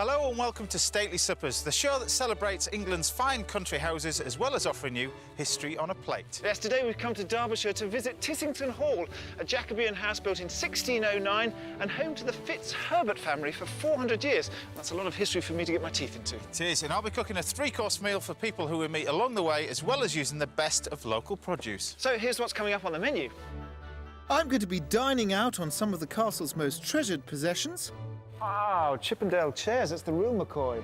Hello and welcome to Stately Suppers, the show that celebrates England's fine country houses as well as offering you history on a plate. Yes, today we've come to Derbyshire to visit Tissington Hall, a Jacobean house built in 1609 and home to the FitzHerbert family for 400 years. That's a lot of history for me to get my teeth into. It is, and I'll be cooking a three-course meal for people who we meet along the way as well as using the best of local produce. So here's what's coming up on the menu. I'm going to be dining out on some of the castle's most treasured possessions, Wow, Chippendale chairs, that's the real McCoy.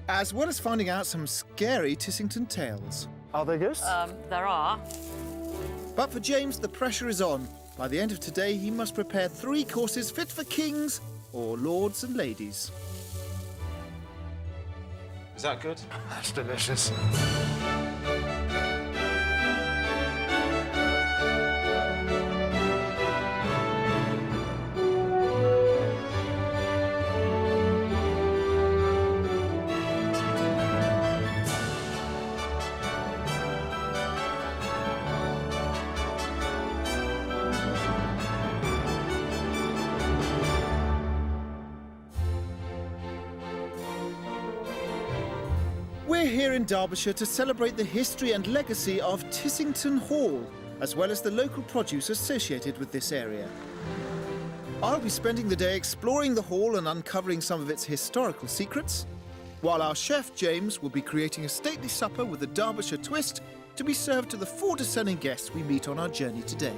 as well as finding out some scary Tissington tales. Are they ghosts? There are. But for James, the pressure is on. By the end of today, he must prepare 3 courses fit for kings or lords and ladies. Is that good? That's delicious. We're here in Derbyshire to celebrate the history and legacy of Tissington Hall, as well as the local produce associated with this area. I'll be spending the day exploring the hall and uncovering some of its historical secrets, while our chef James will be creating a stately supper with a Derbyshire twist to be served to the 4 discerning guests we meet on our journey today.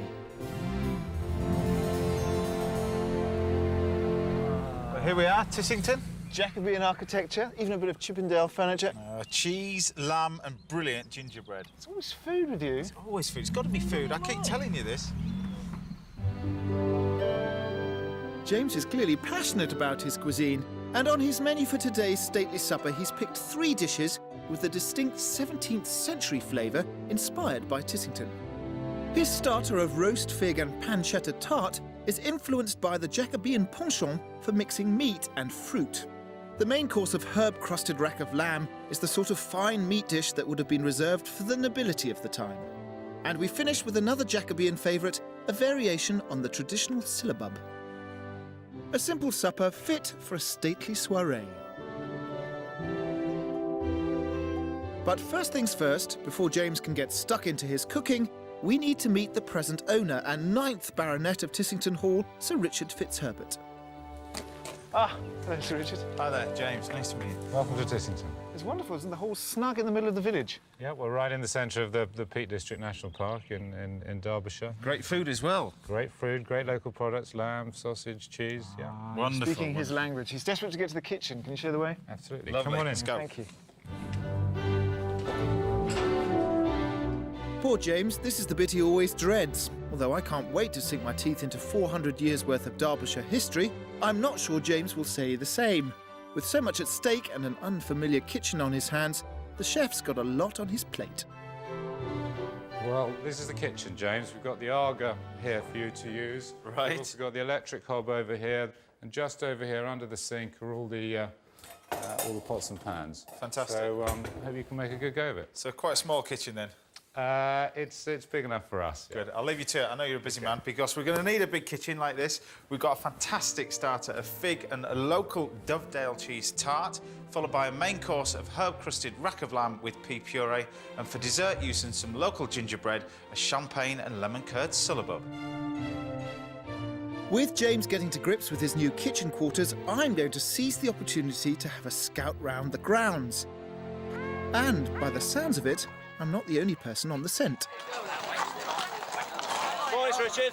Well, here we are, Tissington. Jacobean architecture, even a bit of Chippendale furniture. Cheese, lamb and brilliant gingerbread. It's always food with you. It's always food. It's got to be food. I keep telling you this. James is clearly passionate about his cuisine, and on his menu for today's stately supper, he's picked 3 dishes with a distinct 17th century flavour inspired by Tissington. His starter of roast fig and pancetta tart is influenced by the Jacobean penchant for mixing meat and fruit. The main course of herb-crusted rack of lamb is the sort of fine meat dish that would have been reserved for the nobility of the time. And we finish with another Jacobean favourite, a variation on the traditional syllabub. A simple supper fit for a stately soirée. But first things first, before James can get stuck into his cooking, we need to meet the present owner and 9th Baronet of Tissington Hall, Sir Richard FitzHerbert. Ah, hello, Sir Richard. Hi there, James. Nice to meet you. Welcome to Tissington. It's wonderful, isn't the hall snug in the middle of the village? Yeah, we're right in the centre of the Peak District National Park in Derbyshire. Great food as well. Great food, great local products, lamb, sausage, cheese, yeah. Wonderful. Speaking his language. He's desperate to get to the kitchen. Can you show the way? Absolutely. Lovely. Come on in. Let's go. Thank you. Poor James, this is the bit he always dreads. Although I can't wait to sink my teeth into 400 years' worth of Derbyshire history, I'm not sure James will say the same. With so much at stake and an unfamiliar kitchen on his hands, the chef's got a lot on his plate. Well, this is the kitchen, James. We've got the Aga here for you to use. Right. We've also got the electric hob over here, and just over here under the sink are all the pots and pans. Fantastic. So I hope you can make a good go of it. So quite a small kitchen then. It's big enough for us. Yeah. Good. I'll leave you to it. I know you're a busy man because we're going to need a big kitchen like this. We've got a fantastic starter of fig and a local Dovedale cheese tart, followed by a main course of herb-crusted rack of lamb with pea puree, and for dessert using some local gingerbread, a champagne and lemon curd syllabub. With James getting to grips with his new kitchen quarters, I'm going to seize the opportunity to have a scout round the grounds. And by the sounds of it, I'm not the only person on the scent. Boys, Richard.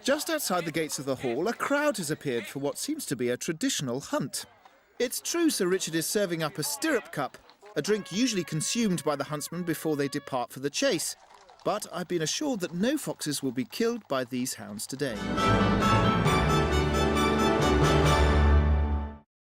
Just outside the gates of the hall, a crowd has appeared for what seems to be a traditional hunt. It's true Sir Richard is serving up a stirrup cup, a drink usually consumed by the huntsmen before they depart for the chase. But I've been assured that no foxes will be killed by these hounds today.